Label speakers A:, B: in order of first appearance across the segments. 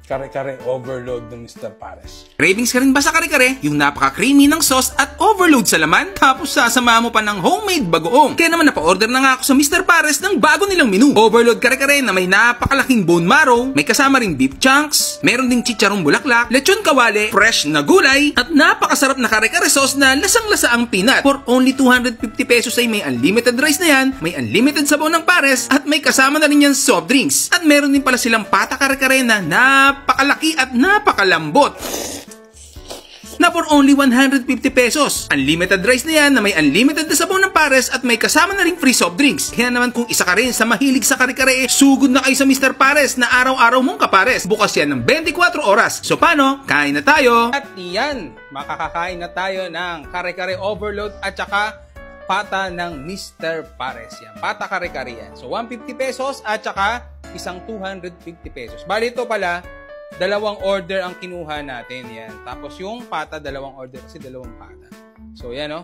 A: Kare-kare overload ng Mr. Pares.
B: Cravings ka rin ba sa kare-kare? Yung napaka-creamy ng sauce at overload sa laman? Tapos sasama mo pa ng homemade bagoong. Kaya naman napa-order na nga ako sa Mr. Pares ng bago nilang menu. Overload kare-kare na may napakalaking bone marrow, may kasama ring beef chunks, meron ding chicharong bulaklak, lechon kawali, fresh na gulay, at napakasarap na kare-kare sauce na lasang-lasa ang peanut. For only 250 pesos ay may unlimited rice na yan, may unlimited sabaw ng Pares, at may kasama na rin yan soft drinks. At meron din pala silang pata kare-kare na napakalaki at napakalambot na for only 150 pesos. Unlimited rice na yan na may unlimited na sabaw ng Pares at may kasama na ring free soft drinks. Kaya naman kung isa ka rin sa mahilig sa kare-kare, sugod na kayo sa Mr. Pares na araw-araw mong kapares. Bukas yan ng 24 oras. So paano? Kain na tayo!
A: At yan, makakakain na tayo ng kare-kare overload at saka pata ng Mr. Pares. Yan, pata kare-kare yan. So 150 pesos at saka isang 250 pesos. Bali ito pala, dalawang order ang kinuha natin. Yan. Tapos yung pata, dalawang order kasi dalawang pata. So yan o.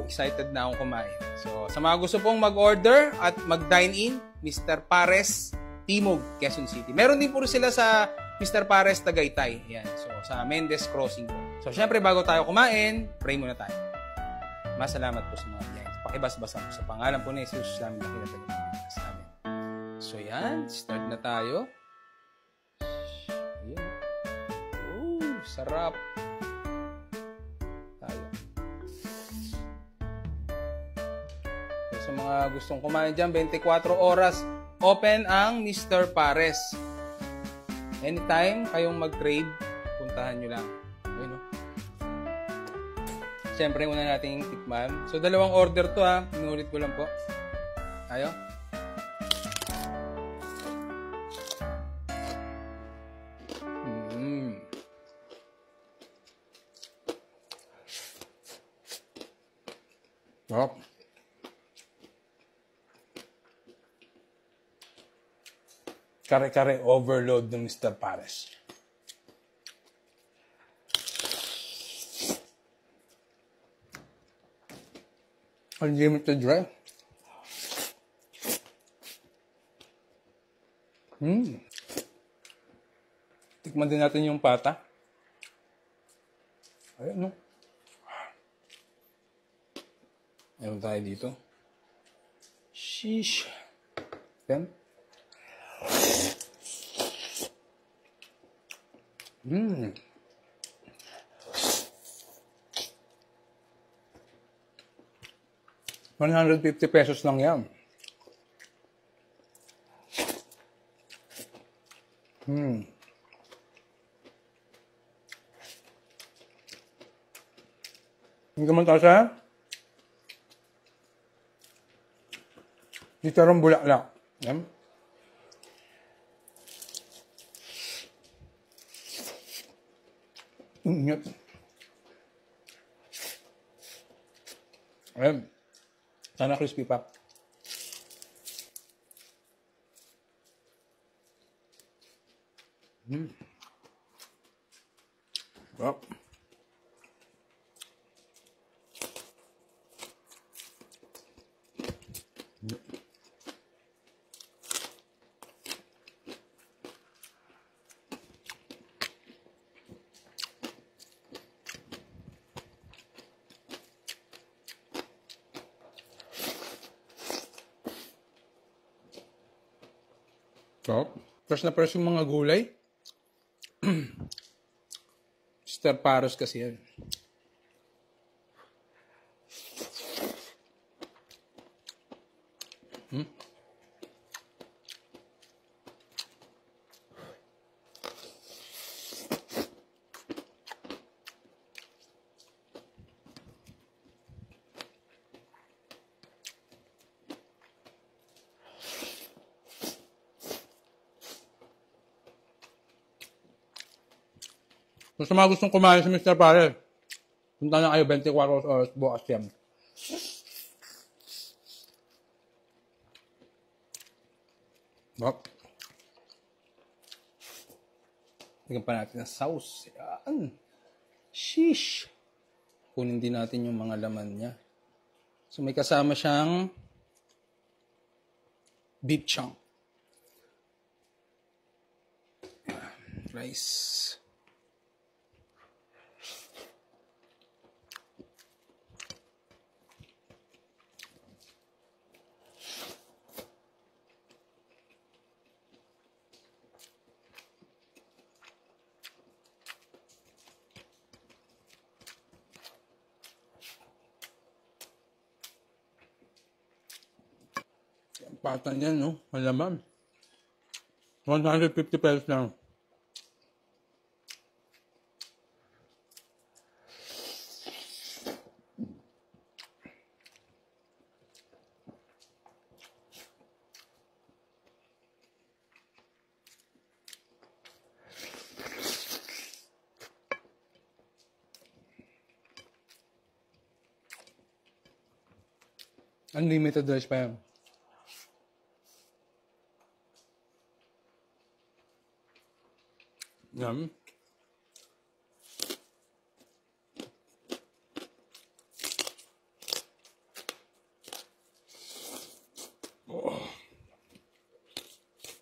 A: Excited na akong kumain. So sa mga gusto pong mag-order at mag-dine in, Mr. Pares, Timog, Quezon City. Meron din po sila sa Mr. Pares, Tagaytay. Yan. So sa Mendez Crossing po. So syempre bago tayo kumain, pray muna tayo. Masalamat po sa mga biyayas. Pakibas-basa po sa pangalan po ni Jesus namin na kinatagin sa amin. So yan, start na tayo. Ayan. Sarap. Tayo. So, sa mga gustong kumain dyan, 24 oras open ang Mr. Pares. Anytime kayong mag-crave, puntahan nyo lang. Ayun, no? Siyempre, una natin tikman. So, dalawang order to ha. Inulit ko lang po. Tayo. Sarap. Kare-kare overload ng Mr. Pares. Unlimited rice. Tikman din natin yung pata. Ayan, no? Meron tayo dito. Sheesh. Yan. 150 pesos lang yan. Hindi ka man tasa? Chicharong bulaklak. Yan. Ingat. Ayan. Sana crispy pa. Wow. So, fresh na fresh yung mga gulay. Mr. Pares kasi yan. So, sa mga gustong kumain sa Mr. Pares, punta na kayo 24 oras bukas yan. Tignan pa natin ang sauce. Yan. Sheesh. Kunin din natin yung mga laman niya. So may kasama siyang beef chunk. fries. Pata niyan, no? Malaman. 150 pesos lang. Unlimited rice pa yan. Yum. Oh.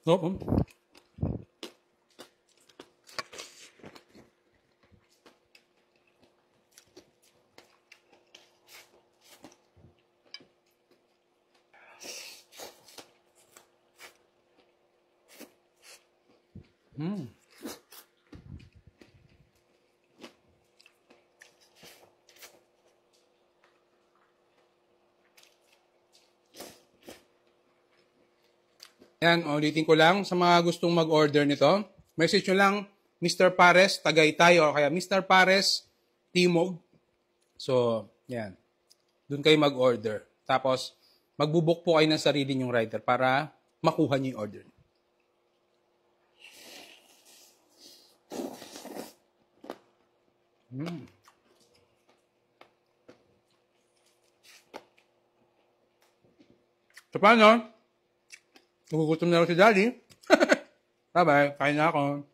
A: Oh. Yan, ulitin ko lang sa mga gustong mag-order nito. Message nyo lang, Mr. Pares, Tagaytay, o kaya Mr. Pares, Timog. So, yan. Doon kayo mag-order. Tapos, magbubook po kayo ng sarili nyong rider para makuha nyo yung order. So, paano? Nagugutom na ako si Daddy. Bye-bye. Kain na ako.